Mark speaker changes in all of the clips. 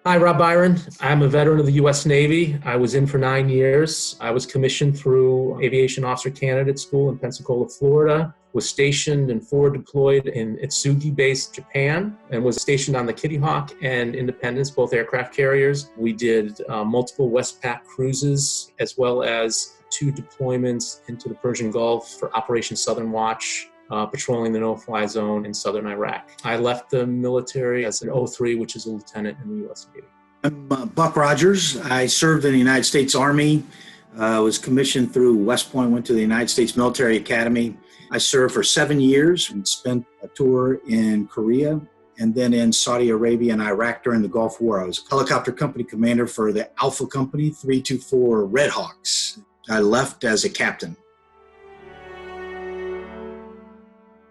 Speaker 1: Hi, Rob Byron. I'm a veteran of the U.S. Navy. I was in for 9 years. I was commissioned through Aviation Officer Candidate School in Pensacola, Florida, was stationed and forward deployed in Itsugi Base, Japan, and was stationed on the Kitty Hawk and Independence, both aircraft carriers. We did multiple Westpac cruises, as well as 2 deployments into the Persian Gulf for Operation Southern Watch, patrolling the no-fly zone in southern Iraq. I left the military as an 03, which is a lieutenant in the U.S. Navy.
Speaker 2: I'm Buck Rogers. I served in the United States Army, was commissioned through West Point, went to the United States Military Academy. I served for 7 years and spent a tour in Korea and then in Saudi Arabia and Iraq during the Gulf War. I was a helicopter company commander for the Alpha Company 324 Red Hawks. I left as a captain.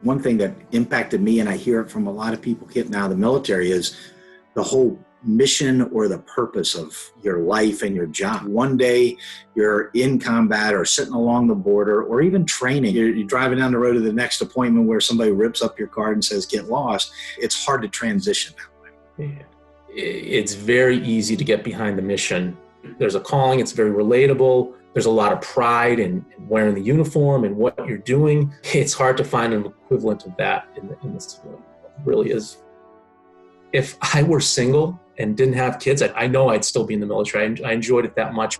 Speaker 2: One thing that impacted me, and I hear it from a lot of people getting out of the military, is the whole mission or the purpose of your life and your job. One day you're in combat or sitting along the border or even training. You're driving down the road to the next appointment where somebody rips up your card and says, get lost. It's hard to transition that way.
Speaker 1: It's very easy to get behind the mission. There's a calling. It's very relatable. There's a lot of pride in wearing the uniform and what you're doing. It's hard to find an equivalent of that in the civilian world. It really is. If I were single and didn't have kids, I know I'd still be in the military. I enjoyed it that much.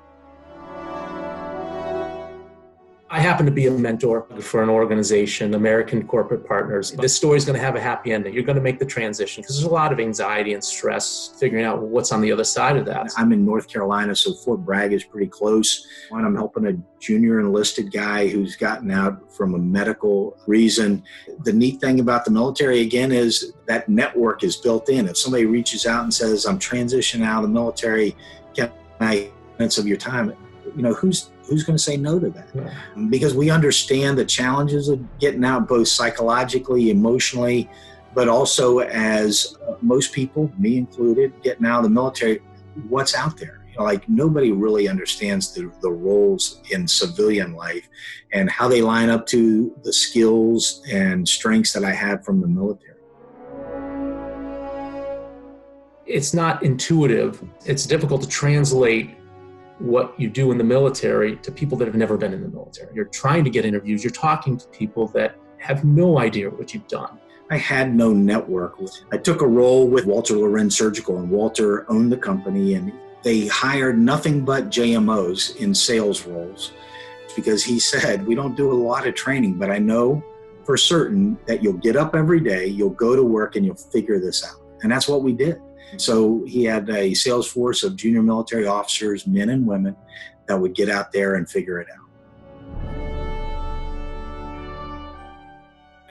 Speaker 1: I happen to be a mentor for an organization, American Corporate Partners. This story is going to have a happy ending. You're going to make the transition because there's a lot of anxiety and stress figuring out what's on the other side of that.
Speaker 2: I'm in North Carolina, so Fort Bragg is pretty close. I'm helping a junior enlisted guy who's gotten out from a medical reason. The neat thing about the military, again, is that network is built in. If somebody reaches out and says, I'm transitioning out of the military, can I minutes of your time? Who's going to say no to that? Yeah. Because we understand the challenges of getting out, both psychologically, emotionally, but also as most people, me included, getting out of the military, what's out there? Nobody really understands the roles in civilian life and how they line up to the skills and strengths that I had from the military.
Speaker 1: It's not intuitive. It's difficult to translate what you do in the military to people that have never been in the military. You're trying to get interviews. You're talking to people that have no idea what you've done.
Speaker 2: I had no network. I took a role with Walter Loren Surgical, and Walter owned the company, and they hired nothing but JMOs in sales roles because he said, we don't do a lot of training, but I know for certain that you'll get up every day, you'll go to work, and you'll figure this out. And that's what we did. So he had a sales force of junior military officers, men and women, that would get out there and figure it out.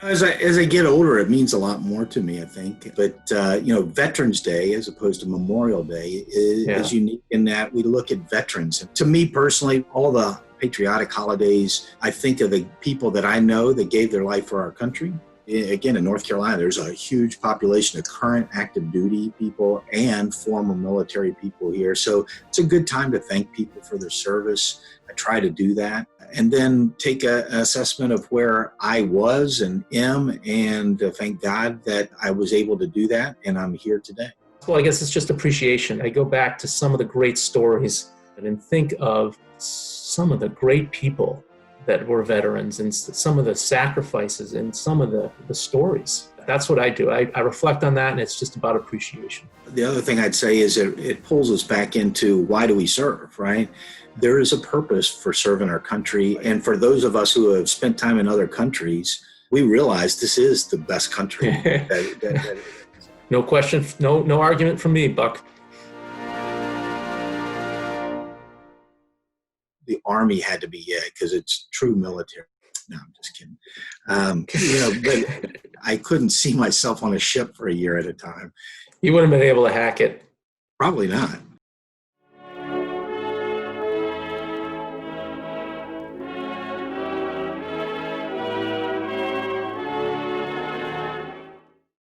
Speaker 2: As I get older, it means a lot more to me, I think. But, Veterans Day, as opposed to Memorial Day, is unique in that we look at veterans. To me personally, all the patriotic holidays, I think of the people that I know that gave their life for our country. Again, in North Carolina, there's a huge population of current active duty people and former military people here. So it's a good time to thank people for their service. I try to do that. And then take an assessment of where I was and am, and thank God that I was able to do that, and I'm here today.
Speaker 1: Well, I guess it's just appreciation. I go back to some of the great stories and think of some of the great people that were veterans and some of the sacrifices and some of the stories. That's what I do. I reflect on that, and it's just about appreciation.
Speaker 2: The other thing I'd say is it pulls us back into why do we serve, right? There is a purpose for serving our country. And for those of us who have spent time in other countries, we realize this is the best country.
Speaker 1: No question, no argument from me, Buck.
Speaker 2: The Army had to be it because it's true military. No, I'm just kidding. But I couldn't see myself on a ship for a year at a time.
Speaker 1: You wouldn't have been able to hack it.
Speaker 2: Probably not.